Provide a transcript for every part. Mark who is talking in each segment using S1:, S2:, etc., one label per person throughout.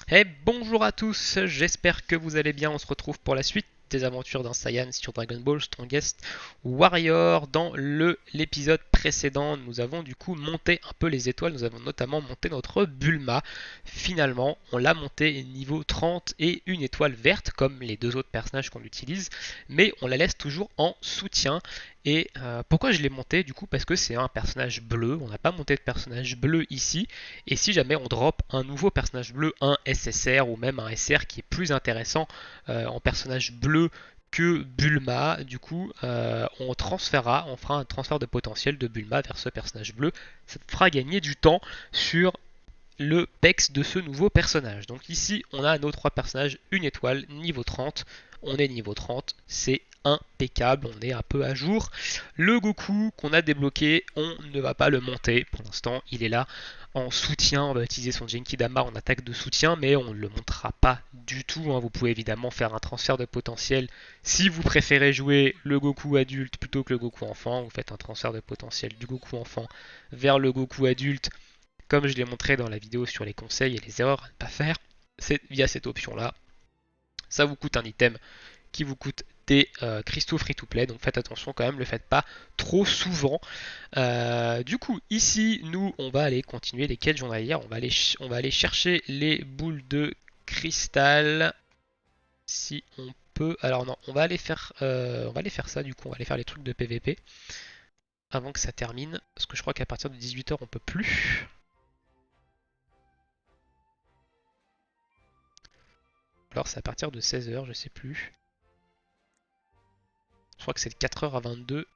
S1: Et bonjour à tous, j'espère que vous allez bien. On se retrouve pour la suite des aventures d'un Saiyan sur Dragon Ball Strongest Warrior. Dans l'épisode précédent, nous avons du coup monté un peu les étoiles. Nous avons notamment monté notre Bulma. Finalement, on l'a monté niveau 30 et une étoile verte, comme les deux autres personnages qu'on utilise. Mais on la laisse toujours en soutien. Et pourquoi je l'ai monté du coup? Parce que c'est un personnage bleu. On n'a pas monté de personnage bleu ici. Et si jamais on drop un nouveau personnage bleu, un SSR ou même un SR qui est plus intéressant en personnage bleu que Bulma, du coup, on transférera, on fera un transfert de potentiel de Bulma vers ce personnage bleu. Ça fera gagner du temps sur le PEX de ce nouveau personnage. Donc ici, on a nos trois personnages, une étoile, niveau 30. On est niveau 30, c'est impeccable, on est un peu à jour. Le Goku qu'on a débloqué, on ne va pas le monter pour l'instant, il est là en soutien. On va utiliser son Genkidama en attaque de soutien, mais on ne le montera pas du tout. Vous pouvez évidemment faire un transfert de potentiel si vous préférez jouer le Goku adulte plutôt que le Goku enfant. Vous faites un transfert de potentiel du Goku enfant vers le Goku adulte, comme je l'ai montré dans la vidéo sur les conseils et les erreurs à ne pas faire. C'est via cette option là. Ça vous coûte un item qui vous coûte des cristaux free to play, donc faites attention quand même, le faites pas trop souvent. Du coup, ici, nous, on va aller continuer les quêtes journalières, on va aller chercher les boules de cristal, si on peut. Alors non, on va aller faire ça, du coup, on va aller faire les trucs de PVP avant que ça termine, parce que je crois qu'à partir de 18h, on peut plus. Alors c'est à partir de 16h, je sais plus. Je crois que c'est de 4h à 22.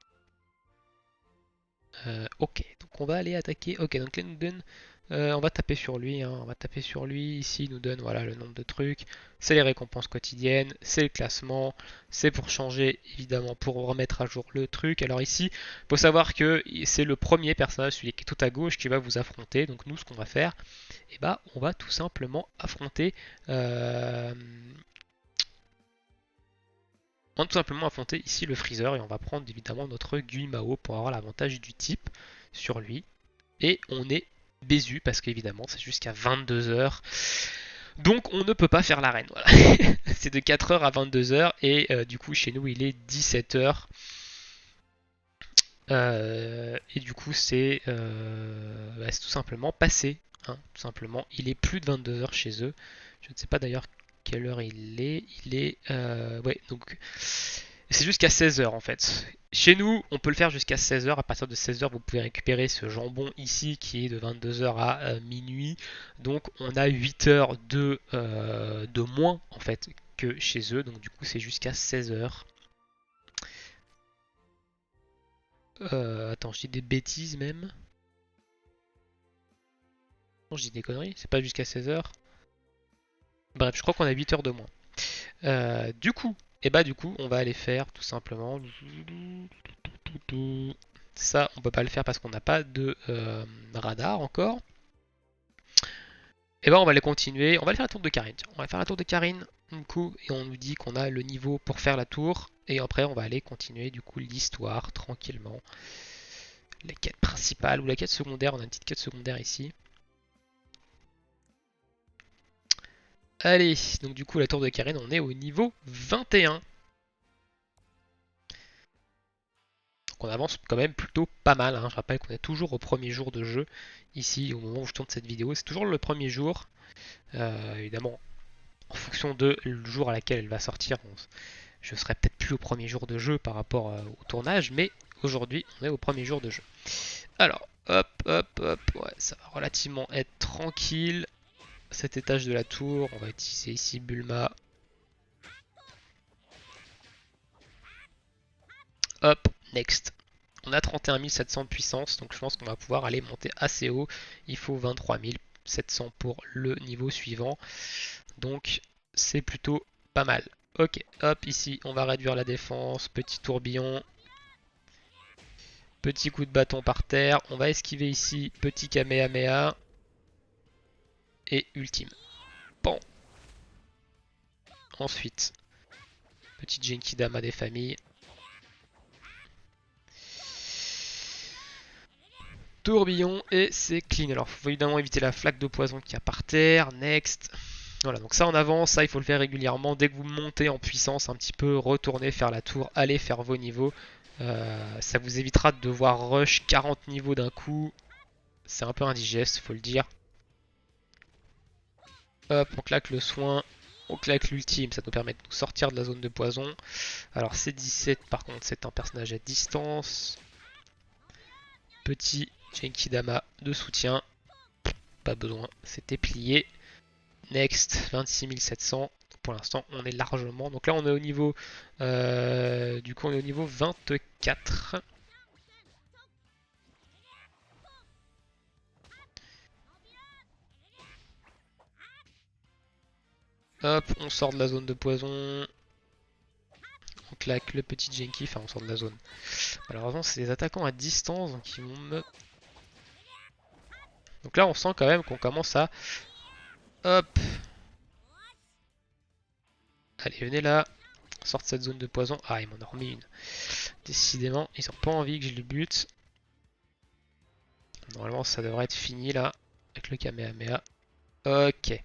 S1: Ok, donc on va aller attaquer. Ok, donc là, il nous donne. On va taper sur lui, hein, on va taper sur lui. Ici, il nous donne voilà, le nombre de trucs. C'est les récompenses quotidiennes, c'est le classement. C'est pour changer, évidemment, pour remettre à jour le truc. Alors ici, il faut savoir que c'est le premier personnage, celui qui est tout à gauche, qui va vous affronter. Donc nous, ce qu'on va faire, eh ben, on va tout simplement affronter. On va tout simplement affronter ici le Freezer et on va prendre évidemment notre Guillemao pour avoir l'avantage du type sur lui. Et on est Bézu parce qu'évidemment c'est jusqu'à 22h. Donc on ne peut pas faire l'arène. Voilà. C'est de 4h à 22h et du coup chez nous il est 17h. Et du coup c'est tout simplement passé. Hein, tout simplement. Il est plus de 22h chez eux. Je ne sais pas d'ailleurs quelle heure il est. Il est... ouais, donc c'est jusqu'à 16h en fait. Chez nous, on peut le faire jusqu'à 16h. À partir de 16h, vous pouvez récupérer ce jambon ici qui est de 22h à minuit. Donc on a 8 heures de moins en fait que chez eux. Donc du coup, c'est jusqu'à 16h. Attends, je dis des bêtises même. Non, je dis des conneries. C'est pas jusqu'à 16h. Bref, je crois qu'on a 8 heures de moins. Du coup, et bah du coup, on va aller faire tout simplement. Ça, on peut pas le faire parce qu'on n'a pas de radar encore. Et ben on va les continuer. On va aller faire la tour de Karine. Tiens, on va faire la tour de Karine du coup et on nous dit qu'on a le niveau pour faire la tour. Et après on va aller continuer du coup l'histoire tranquillement. La quête principale ou la quête secondaire. On a une petite quête secondaire ici. Allez, donc du coup la tour de Karine, on est au niveau 21. Donc on avance quand même plutôt pas mal. Hein. Je rappelle qu'on est toujours au premier jour de jeu. Ici, au moment où je tourne cette vidéo, c'est toujours le premier jour. Évidemment, en fonction de le jour à laquelle elle va sortir, je serai peut-être plus au premier jour de jeu par rapport au tournage, mais aujourd'hui, on est au premier jour de jeu. Alors, hop, hop, hop, ouais, ça va relativement être tranquille. Cet étage de la tour, on va utiliser ici Bulma. Hop, next. On a 31 700 de puissance, donc je pense qu'on va pouvoir aller monter assez haut. Il faut 23 700 pour le niveau suivant. Donc c'est plutôt pas mal. Ok, hop, ici on va réduire la défense. Petit tourbillon. Petit coup de bâton par terre. On va esquiver ici. Petit Kamehameha. Et ultime. Bon. Ensuite, petit Genkidama des familles. Tourbillon et c'est clean. Alors faut évidemment éviter la flaque de poison qu'il y a par terre. Next. Voilà, donc ça en avant, ça il faut le faire régulièrement. Dès que vous montez en puissance un petit peu, retournez faire la tour, allez faire vos niveaux. Ça vous évitera de devoir rush 40 niveaux d'un coup. C'est un peu indigeste, faut le dire. Hop, on claque le soin, on claque l'ultime, ça nous permet de nous sortir de la zone de poison. Alors C17 par contre c'est un personnage à distance. Petit Genkidama de soutien. Pas besoin, c'était plié. Next, 26 700. Pour l'instant, on est largement. Donc là, on est au niveau. Du coup, on est au niveau 24. Hop, on sort de la zone de poison. On claque le petit Genki. Enfin, on sort de la zone. Malheureusement, c'est des attaquants à distance donc ils vont me. Donc là, on sent quand même qu'on commence à. Hop. Allez, venez là. Sort de cette zone de poison. Ah, ils m'en ont remis une. Décidément, ils ont pas envie que je les bute. Normalement, ça devrait être fini là. Avec le Kamehameha. Ok.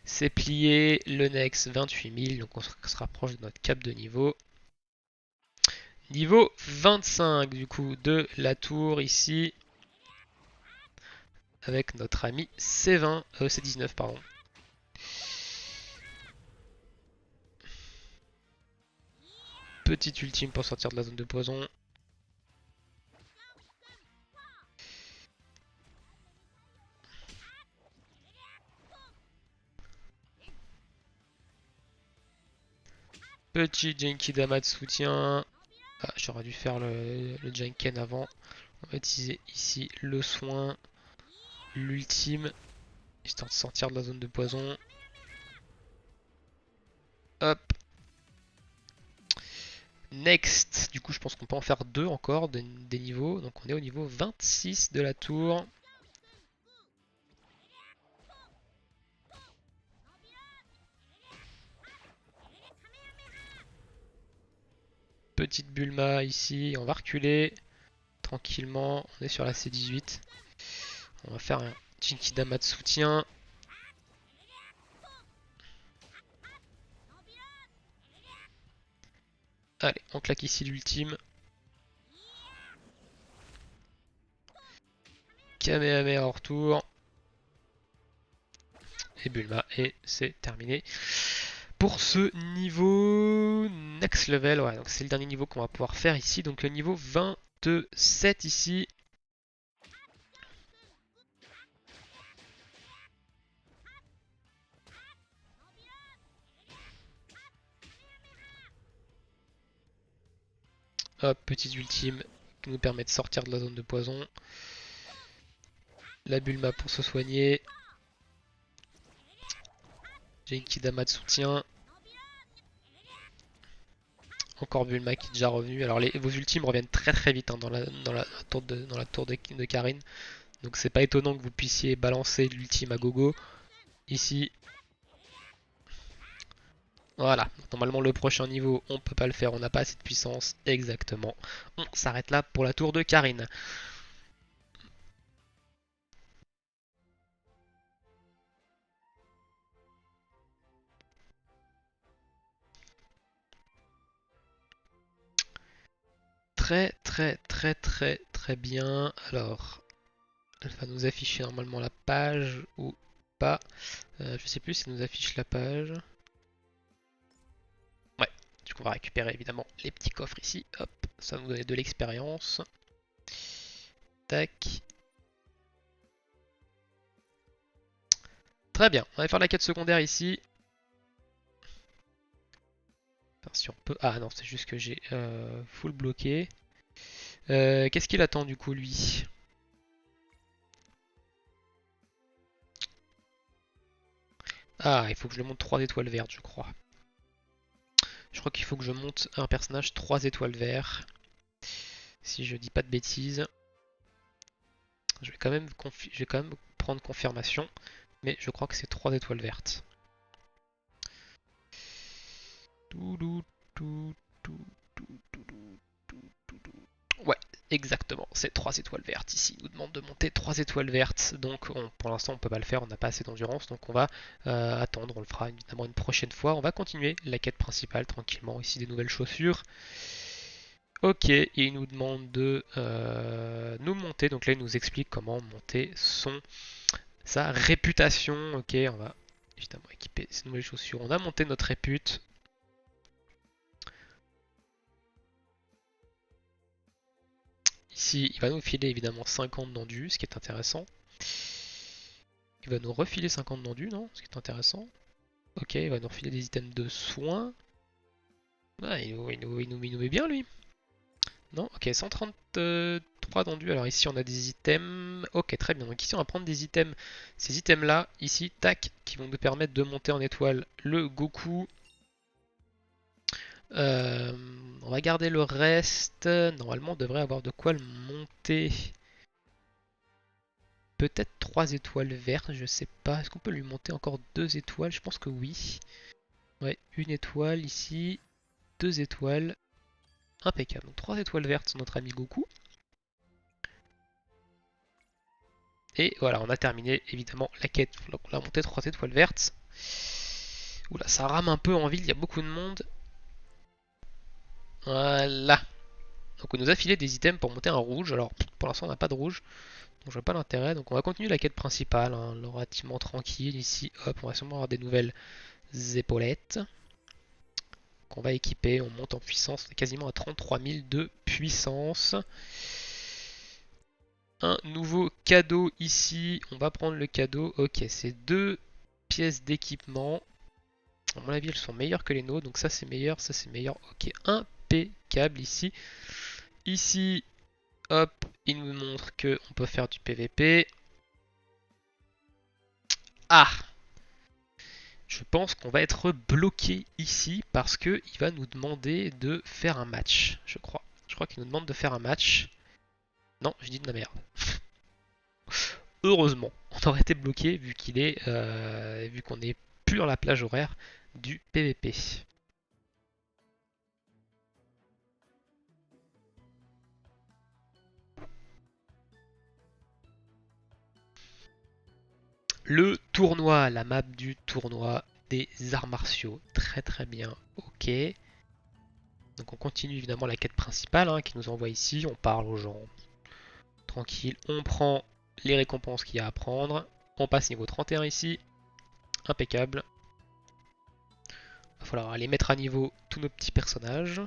S1: C'est plié. Le next 28 000. Donc on se rapproche de notre cap de niveau. Niveau 25 du coup de la tour ici. Avec notre ami C20. C19 pardon. Petit ultime pour sortir de la zone de poison. Petit Genkidama de soutien. Ah, j'aurais dû faire le Janken avant. On va utiliser ici le soin. L'ultime. Histoire de sortir de la zone de poison. Hop. Next. Du coup, je pense qu'on peut en faire deux encore des niveaux. Donc on est au niveau 26 de la tour. Petite Bulma ici. On va reculer tranquillement. On est sur la C18. On va faire un Genkidama de soutien. Allez, on claque ici l'ultime. Kamehameha en retour. Et Bulma. Et c'est terminé. Pour ce niveau next level, ouais, donc c'est le dernier niveau qu'on va pouvoir faire ici. Donc le niveau 27 ici. Hop, petite ultime qui nous permet de sortir de la zone de poison. La Bulma pour se soigner. Genkidama de soutien. Encore Bulma qui est déjà revenu. Alors vos ultimes reviennent très vite hein, dans la tour de Karine. Donc c'est pas étonnant que vous puissiez balancer l'ultime à gogo. Ici. Voilà. Normalement le prochain niveau on peut pas le faire. On n'a pas assez de puissance. Exactement. On s'arrête là pour la tour de Karine. Très bien. Alors, elle va nous afficher normalement la page ou pas. Je sais plus si elle nous affiche la page. Ouais, du coup on va récupérer évidemment les petits coffres ici. Hop, ça va nous donner de l'expérience. Tac. Très bien, on va faire la quête secondaire ici. Enfin, si on peut... Ah non, c'est juste que j'ai full bloqué. Qu'est-ce qu'il attend du coup lui? Ah, il faut que je le monte 3 étoiles vertes, je crois. Je crois qu'il faut que je monte un personnage 3 étoiles vertes. Si je dis pas de bêtises. Je vais quand même prendre confirmation. Mais je crois que c'est 3 étoiles vertes. Ouais, Exactement, c'est 3 étoiles vertes ici. Il nous demande de monter 3 étoiles vertes. Donc pour l'instant on peut pas le faire, on n'a pas assez d'endurance. Donc on va attendre, on le fera évidemment une prochaine fois. On va continuer la quête principale tranquillement. Ici des nouvelles chaussures. Ok, et il nous demande de nous monter. Donc là il nous explique comment monter sa réputation. Ok, on va évidemment équiper ces nouvelles chaussures. On a monté notre répute. Ici, il va nous filer évidemment 50 d'endu, ce qui est intéressant. Il va nous refiler 50 d'endu, non? Ce qui est intéressant. Ok, il va nous refiler des items de soins. Ah, il nous met bien lui. Non? Ok, 133 d'endu. Alors ici on a des items. Ok, très bien. Donc ici on va prendre des items. Ces items là, ici, tac, qui vont nous permettre de monter en étoile le Goku. On va garder le reste. Normalement on devrait avoir de quoi le monter. Peut-être 3 étoiles vertes, je sais pas. Est-ce qu'on peut lui monter encore 2 étoiles? Je pense que oui. Ouais, une étoile ici, 2 étoiles. Impeccable. Donc 3 étoiles vertes sur notre ami Goku. Et voilà, on a terminé évidemment la quête. Donc on a monté 3 étoiles vertes. Oula, ça rame un peu en ville, il y a beaucoup de monde. Voilà. Donc on nous a filé des items pour monter un rouge. Alors pour l'instant on n'a pas de rouge. Donc je vois pas l'intérêt. Donc on va continuer la quête principale. Hein, relativement tranquille. Ici, hop, on va sûrement avoir des nouvelles épaulettes. Qu'on va équiper, on monte en puissance, on est quasiment à 33 000 de puissance. Un nouveau cadeau ici, on va prendre le cadeau. Ok, c'est 2 pièces d'équipement. À mon avis, elles sont meilleures que les nôtres, donc ça c'est meilleur, ça c'est meilleur. Ok, impeccable ici. Ici, hop, il nous montre qu'on peut faire du PVP. Ah! Je pense qu'on va être bloqué ici parce qu'il va nous demander de faire un match, je crois. Je crois qu'il nous demande de faire un match. Non, je dis de la merde. Heureusement, on aurait été bloqué vu vu qu'on est plus dans la plage horaire du PVP. Le tournoi, la map du tournoi des arts martiaux. Très très bien, ok. Donc on continue évidemment la quête principale hein, qui nous envoie ici. On parle aux gens. Tranquille, on prend les récompenses qu'il y a à prendre. On passe niveau 31 ici. Impeccable. Il va falloir aller mettre à niveau tous nos petits personnages.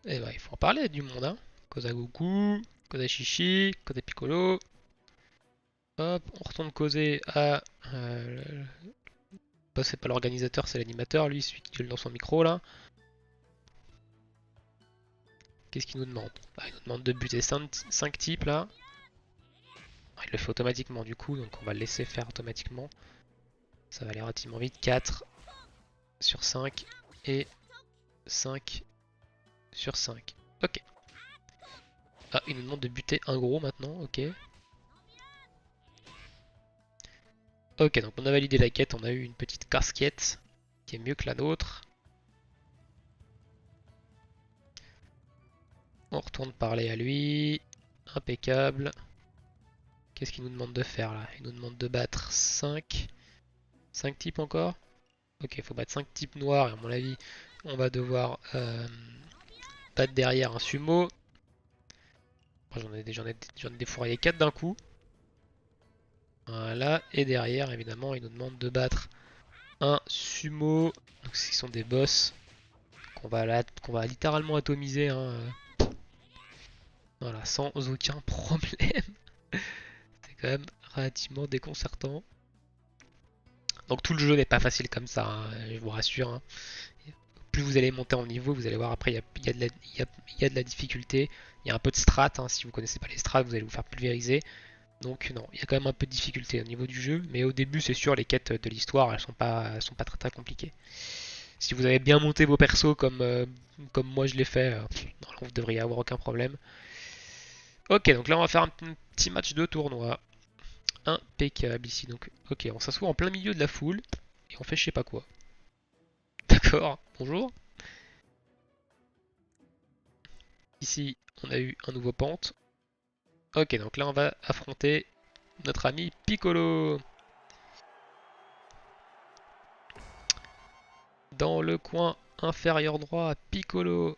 S1: Et bah, il faut en parler du monde, hein. Kozagoku, Kozashishi, Koza Piccolo. Hop, on retourne causer à. Bah, c'est pas l'organisateur, c'est l'animateur, lui, celui qui gueule dans son micro là. Qu'est-ce qu'il nous demande? Il nous demande de buter 5 types là. Il le fait automatiquement du coup, donc on va le laisser faire automatiquement. Ça va aller relativement vite. 4 sur 5 et 5 sur 5. Ok. Ah, il nous demande de buter un gros maintenant, ok. Ok, donc on a validé la quête, on a eu une petite casquette qui est mieux que la nôtre. On retourne parler à lui. Impeccable. Qu'est-ce qu'il nous demande de faire là? Il nous demande de battre 5. 5 types encore? Ok, il faut battre 5 types noirs et à mon avis, on va devoir battre derrière un sumo. J'en ai défouraillé 4 d'un coup. Voilà, et derrière, évidemment, il nous demande de battre un sumo. Donc, ce sont des boss qu'on va littéralement atomiser. Hein. Voilà, sans aucun problème. C'est quand même relativement déconcertant. Donc tout le jeu n'est pas facile comme ça, hein, je vous rassure. Hein. Plus vous allez monter en niveau, vous allez voir après il y a de la difficulté, il y a un peu de strat, hein. Si vous connaissez pas les strats, vous allez vous faire pulvériser. Donc non, il y a quand même un peu de difficulté au niveau du jeu, mais au début c'est sûr les quêtes de l'histoire elles sont pas très très compliquées. Si vous avez bien monté vos persos comme moi je l'ai fait, normalement vous devriez avoir aucun problème. Ok, donc là on va faire un petit match de tournoi. Impeccable ici. Donc, ok, on s'assoit en plein milieu de la foule et on fait je sais pas quoi. D'accord, bonjour. Ici, on a eu un nouveau pente. Ok, donc là on va affronter notre ami Piccolo. Dans le coin inférieur droit, Piccolo.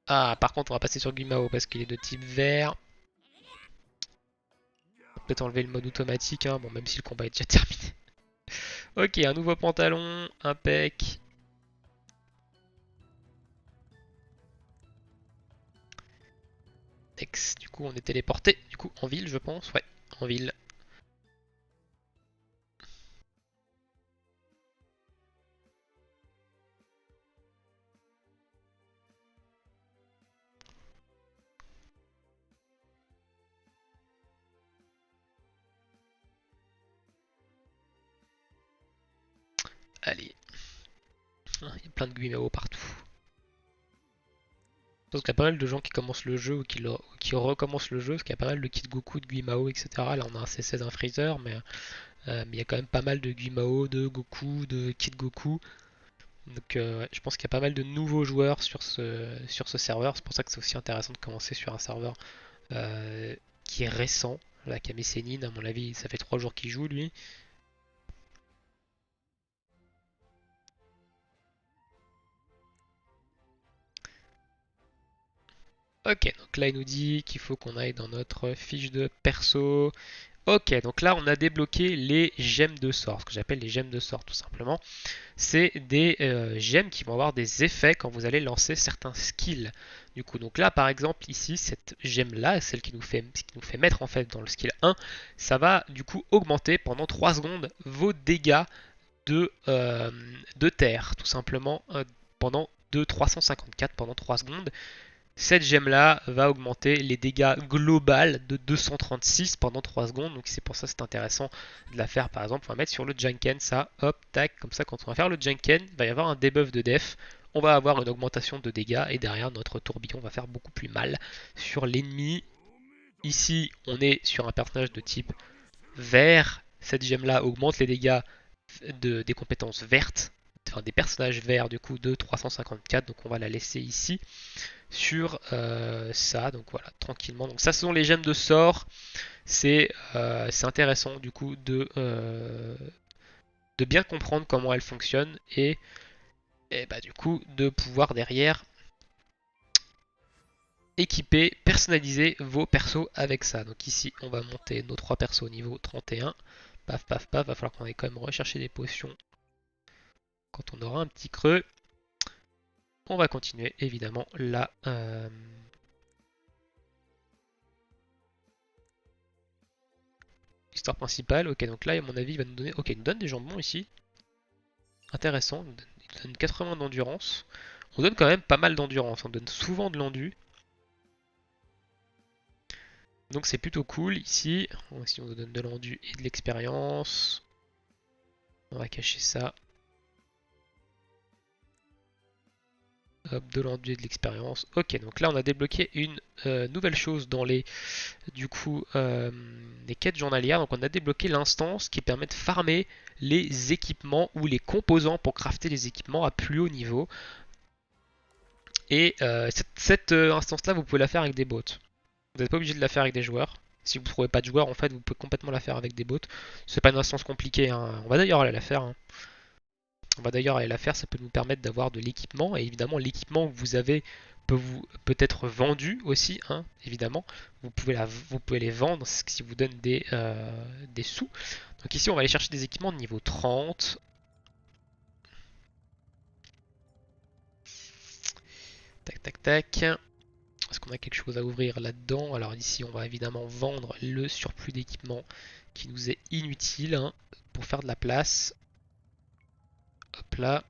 S1: Ah, par contre, on va passer sur Guimao parce qu'il est de type vert. On va peut-être enlever le mode automatique, hein. Bon, même si le combat est déjà terminé. Ok, un nouveau pantalon, impec. Next, du coup, on est téléporté. Du coup, en ville, je pense. Ouais, en ville. Allez. Il y a plein de Guimao partout. Parce qu'il y a pas mal de gens qui commencent le jeu ou qui recommencent le jeu, parce qu'il y a pas mal de Kid Goku, de Guimao, etc. Là on a un C16, un Freezer, mais il y a quand même pas mal de Guimao, de Goku, de Kid Goku. Donc ouais, je pense qu'il y a pas mal de nouveaux joueurs sur ce serveur. C'est pour ça que c'est aussi intéressant de commencer sur un serveur qui est récent. Là, Kame Sennin, à mon avis, ça fait 3 jours qu'il joue lui. Ok, donc là il nous dit qu'il faut qu'on aille dans notre fiche de perso. Ok, donc là on a débloqué les gemmes de sort, ce que j'appelle les gemmes de sort tout simplement. C'est des gemmes qui vont avoir des effets quand vous allez lancer certains skills. Du coup, donc là par exemple ici, cette gemme là, celle qui nous fait mettre en fait dans le skill 1, ça va du coup augmenter pendant 3 secondes vos dégâts de terre, tout simplement pendant de 354 pendant 3 secondes. Cette gemme là va augmenter les dégâts global de 236 pendant 3 secondes. Donc c'est pour ça que c'est intéressant de la faire par exemple. On va mettre sur le Janken ça, hop, tac, comme ça quand on va faire le Janken, il va y avoir un debuff de def. On va avoir une augmentation de dégâts et derrière notre tourbillon va faire beaucoup plus mal sur l'ennemi. Ici on est sur un personnage de type vert. Cette gemme là augmente les dégâts des compétences vertes. Enfin des personnages verts du coup de 354. Donc on va la laisser ici sur ça. Donc voilà, tranquillement. Donc ça, ce sont les gemmes de sort. C'est intéressant du coup de bien comprendre comment elles fonctionnent et bah, du coup de pouvoir derrière équiper, personnaliser vos persos avec ça. Donc ici, on va monter nos 3 persos au niveau 31. Paf, paf, paf. Va falloir qu'on aille quand même rechercher des potions quand on aura un petit creux. On va continuer évidemment là. Histoire principale, ok, donc là, à mon avis, il va nous donner. Ok, il nous donne des jambons ici. Intéressant, il nous donne 80 d'endurance. On donne quand même pas mal d'endurance, on donne souvent de l'endu. Donc c'est plutôt cool ici. Si on nous donne de l'endu et de l'expérience. On va cacher ça. Hop, de l'endu et de l'expérience. Ok, donc là on a débloqué une nouvelle chose dans les quêtes journalières. Donc on a débloqué l'instance qui permet de farmer les équipements ou les composants pour crafter les équipements à plus haut niveau. Et cette instance-là, vous pouvez la faire avec des bots. Vous n'êtes pas obligé de la faire avec des joueurs. Si vous ne trouvez pas de joueurs, en fait, vous pouvez complètement la faire avec des bots. C'est pas une instance compliquée, hein. On va d'ailleurs aller la faire, hein. On va d'ailleurs aller la faire, ça peut nous permettre d'avoir de l'équipement. Et évidemment, l'équipement que vous avez peut être vendu aussi, hein, évidemment. Vous pouvez les vendre, ce qui vous donne des sous. Donc ici, on va aller chercher des équipements de niveau 30. Tac, tac, tac. Est-ce qu'on a quelque chose à ouvrir là-dedans? Alors ici, on va évidemment vendre le surplus d'équipement qui nous est inutile, hein, pour faire de la place. Hop là.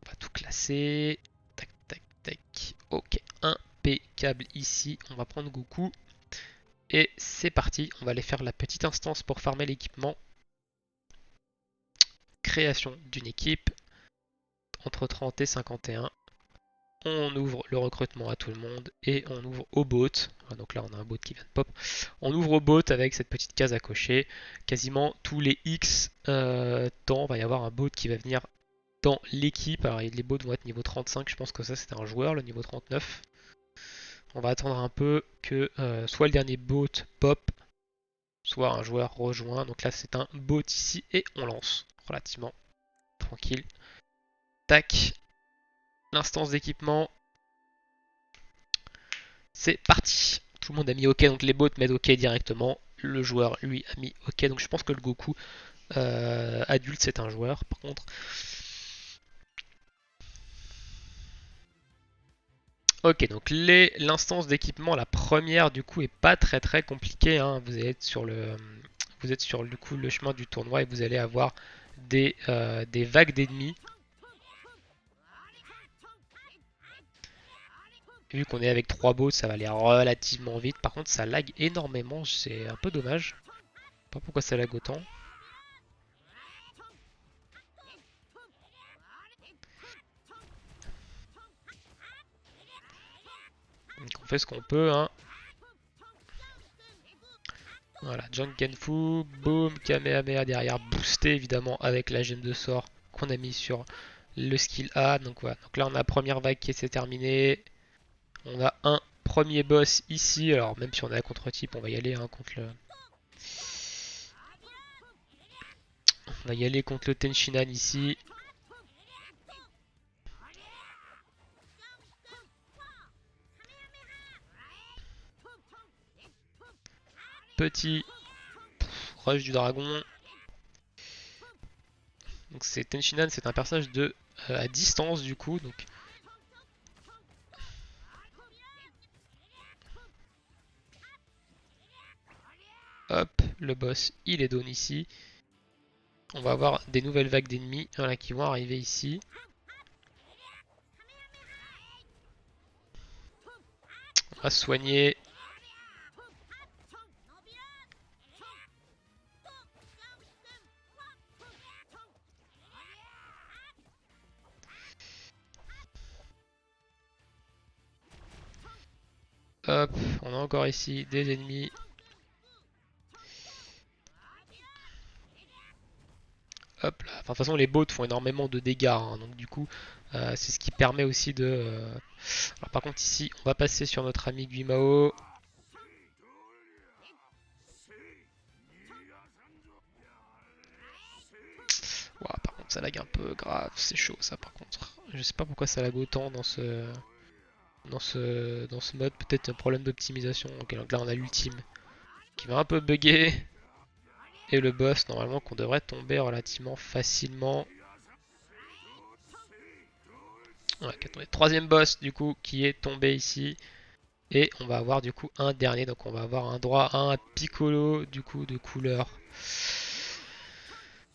S1: On va tout classer. Tac, tac, tac. Ok, impeccable ici. On va prendre Goku. Et c'est parti. On va aller faire la petite instance pour farmer l'équipement. création d'une équipe entre 30 et 51. On ouvre le recrutement à tout le monde et on ouvre au bot. Donc là on a un bot qui vient de pop. On ouvre au bot avec cette petite case à cocher. Quasiment tous les X temps, va y avoir un bot qui va venir dans l'équipe. Alors les bots vont être niveau 35, je pense que ça c'était un joueur, le niveau 39. On va attendre un peu que soit le dernier bot pop, soit un joueur rejoint. Donc là c'est un bot ici et on lance relativement tranquille. Tac. L'instance d'équipement. C'est parti. Tout le monde a mis OK, donc les bots mettent OK directement. Le joueur, lui, a mis OK. Donc je pense que le Goku adulte, c'est un joueur. Par contre... Ok, donc l'instance d'équipement, la première, du coup, est pas très compliquée. Hein. Vous allez être sur du coup, le chemin du tournoi et vous allez avoir des vagues d'ennemis. Vu qu'on est avec 3 bots, ça va aller relativement vite. Par contre, ça lag énormément, c'est un peu dommage. Je sais pas pourquoi ça lag autant. Donc on fait ce qu'on peut, hein. Voilà, Jankenfu, boom, Kamehameha derrière, boosté évidemment avec la gemme de sort qu'on a mis sur le skill A. Donc voilà, donc là on a la première vague qui s'est terminée. On a un premier boss ici, alors même si on est à contre-type, on va y aller hein, contre le... On va y aller contre le Tenshinhan ici. Petit rush du dragon. Donc c'est Tenshinhan, c'est un personnage de à distance du coup, donc hop, le boss il est down ici. On va avoir des nouvelles vagues d'ennemis voilà, qui vont arriver ici. On va soigner. Hop, on a encore ici des ennemis. Hop là. Enfin, de toute façon, les bots font énormément de dégâts. Hein, donc, du coup, c'est ce qui permet aussi de. Alors, par contre, ici, on va passer sur notre ami Guimao. Wow, par contre, ça lag un peu grave. C'est chaud, ça, par contre. Je sais pas pourquoi ça lag autant dans ce. Dans ce mode. Peut-être un problème d'optimisation. Ok, donc là, on a l'ultime qui va un peu bugger. Et le boss, normalement, qu'on devrait tomber relativement facilement. Ouais, troisième boss, du coup, qui est tombé ici. Et on va avoir, du coup, un dernier. Donc, on va avoir un droit à un Piccolo, du coup, de couleur.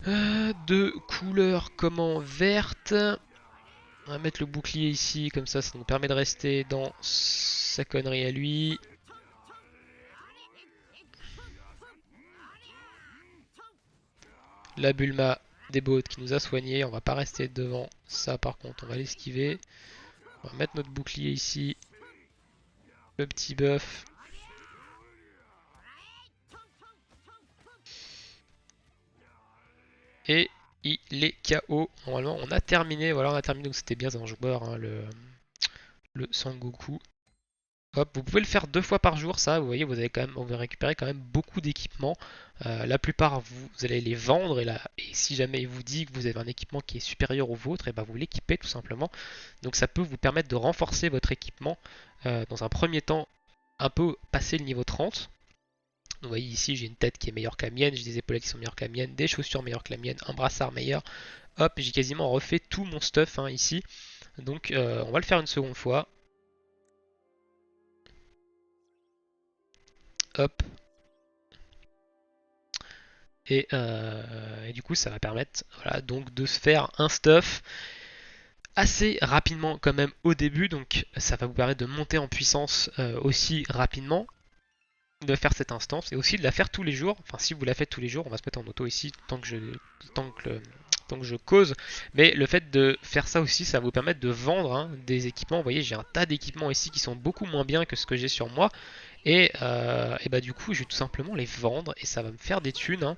S1: De couleur, comment, verte. On va mettre le bouclier ici, comme ça nous permet de rester dans sa connerie à lui. La Bulma des bots qui nous a soigné. On va pas rester devant ça par contre, on va l'esquiver. On va mettre notre bouclier ici. Le petit buff. Et il est KO. Normalement on a terminé. Voilà, on a terminé. Donc c'était bien un joueur, hein, le Sangoku. Hop, vous pouvez le faire 2 fois par jour, ça, vous voyez, vous allez récupérer quand même beaucoup d'équipements. La plupart, vous allez les vendre, et si jamais il vous dit que vous avez un équipement qui est supérieur au vôtre, et ben vous l'équipez tout simplement. Donc ça peut vous permettre de renforcer votre équipement dans un premier temps, un peu passer le niveau 30. Vous voyez ici, j'ai une tête qui est meilleure que la mienne, j'ai des épaulettes qui sont meilleures que la mienne, des chaussures meilleures que la mienne, un brassard meilleur. Hop, j'ai quasiment refait tout mon stuff hein, ici. Donc on va le faire une seconde fois. Hop. Et du coup, ça va permettre voilà, donc de se faire un stuff assez rapidement quand même au début. Donc ça va vous permettre de monter en puissance aussi rapidement, de faire cette instance et aussi de la faire tous les jours. Enfin, si vous la faites tous les jours, on va se mettre en auto ici tant que donc je cause. Mais le fait de faire ça aussi, ça va vous permettre de vendre hein, des équipements. Vous voyez, j'ai un tas d'équipements ici qui sont beaucoup moins bien que ce que j'ai sur moi. Et bah du coup, je vais tout simplement les vendre et ça va me faire des thunes. Hein.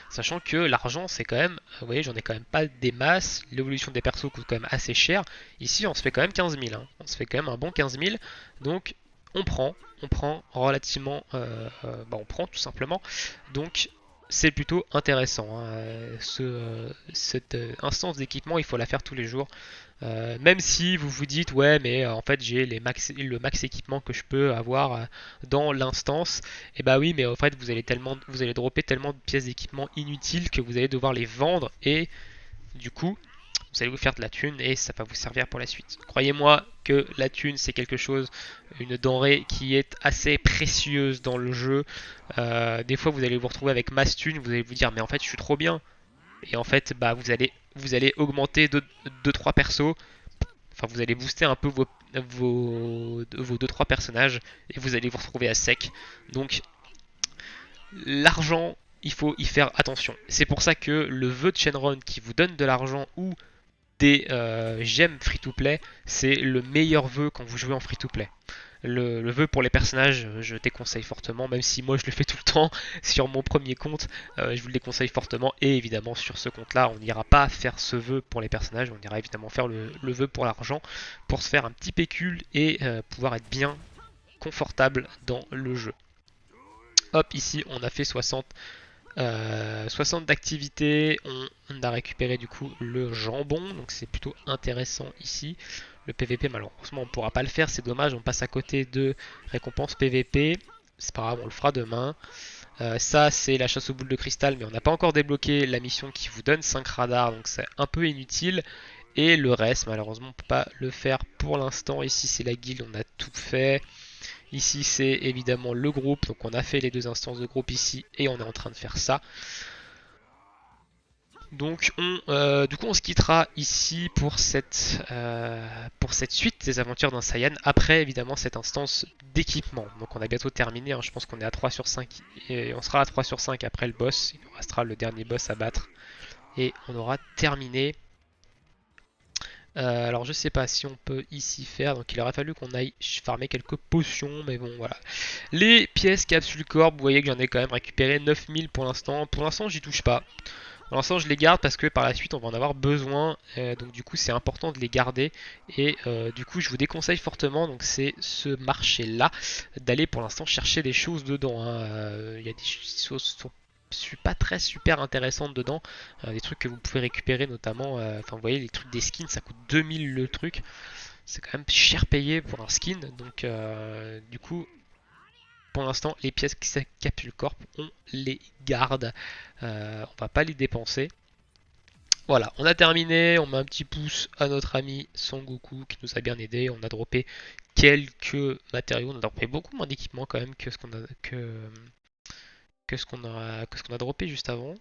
S1: Sachant que l'argent, c'est quand même, vous voyez, j'en ai quand même pas des masses. L'évolution des persos coûte quand même assez cher. Ici, on se fait quand même 15 000. Hein. On se fait quand même un bon 15 000. Donc, on prend relativement, on prend tout simplement. Donc, c'est plutôt intéressant. Hein. Cette instance d'équipement, il faut la faire tous les jours. Même si vous vous dites ouais mais en fait j'ai le max équipement que je peux avoir dans l'instance, et bah oui mais en fait vous allez dropper tellement de pièces d'équipement inutiles que vous allez devoir les vendre et du coup vous allez vous faire de la thune et ça va vous servir pour la suite. Croyez-moi que la thune c'est quelque chose, une denrée qui est assez précieuse dans le jeu. Des fois vous allez vous retrouver avec masse thune, vous allez vous dire mais en fait je suis trop bien. Et en fait, bah, vous allez augmenter 2-3 persos. Enfin, vous allez booster un peu vos 2-3 personnages. Et vous allez vous retrouver à sec. Donc, l'argent, il faut y faire attention. C'est pour ça que le vœu de Shenron qui vous donne de l'argent ou des gemmes free-to-play, c'est le meilleur vœu quand vous jouez en free-to-play. Le vœu pour les personnages, je déconseille fortement, même si moi je le fais tout le temps sur mon premier compte, je vous le déconseille fortement. Et évidemment, sur ce compte-là, on n'ira pas faire ce vœu pour les personnages, on ira évidemment faire le vœu pour l'argent, pour se faire un petit pécule et pouvoir être bien confortable dans le jeu. Hop, ici on a fait 60 d'activité, on a récupéré du coup le jambon, donc c'est plutôt intéressant ici. Le PVP malheureusement on ne pourra pas le faire, c'est dommage, on passe à côté de récompense PVP, c'est pas grave, on le fera demain. Ça c'est la chasse aux boules de cristal, mais on n'a pas encore débloqué la mission qui vous donne 5 radars, donc c'est un peu inutile. Et le reste malheureusement on ne peut pas le faire pour l'instant, ici c'est la guilde, on a tout fait. Ici c'est évidemment le groupe, donc on a fait les 2 instances de groupe ici et on est en train de faire ça. Donc du coup on se quittera ici pour cette suite des aventures d'un Saiyan, après évidemment cette instance d'équipement. Donc on a bientôt terminé, hein. Je pense qu'on est à 3 sur 5 et on sera à 3 sur 5 après le boss, il nous restera le dernier boss à battre et on aura terminé. Alors je sais pas si on peut ici faire, donc il aurait fallu qu'on aille farmer quelques potions, mais bon voilà. Les pièces capsule corp, vous voyez que j'en ai quand même récupéré 9000 pour l'instant. Pour l'instant j'y touche pas. Pour l'instant je les garde parce que par la suite on va en avoir besoin, donc du coup c'est important de les garder. Et du coup je vous déconseille fortement, donc c'est ce marché là, d'aller pour l'instant chercher des choses dedans. Hein. Il y a des choses pas très super intéressantes dedans, des trucs que vous pouvez récupérer notamment, enfin vous voyez les trucs des skins ça coûte 2000 le truc, c'est quand même cher payé pour un skin, donc du coup pour l'instant les pièces capsule corp on les garde, on va pas les dépenser. Voilà, on a terminé, on met un petit pouce à notre ami Son Goku qui nous a bien aidé, on a droppé quelques matériaux, on a droppé beaucoup moins d'équipements quand même que ce qu'on a droppé juste avant.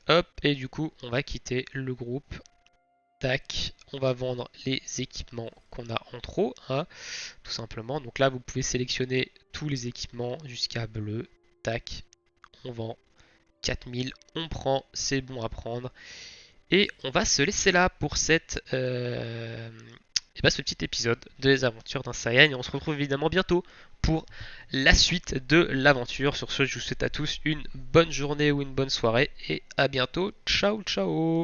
S1: Hop, et du coup, on va quitter le groupe. Tac, on va vendre les équipements qu'on a en trop, hein, tout simplement. Donc là, vous pouvez sélectionner tous les équipements jusqu'à bleu. Tac, on vend 4000, on prend, c'est bon à prendre. Et on va se laisser là pour ce petit épisode des aventures d'un Saiyan. Et on se retrouve évidemment bientôt pour la suite de l'aventure. Sur ce, je vous souhaite à tous une bonne journée ou une bonne soirée. Et à bientôt. Ciao, ciao.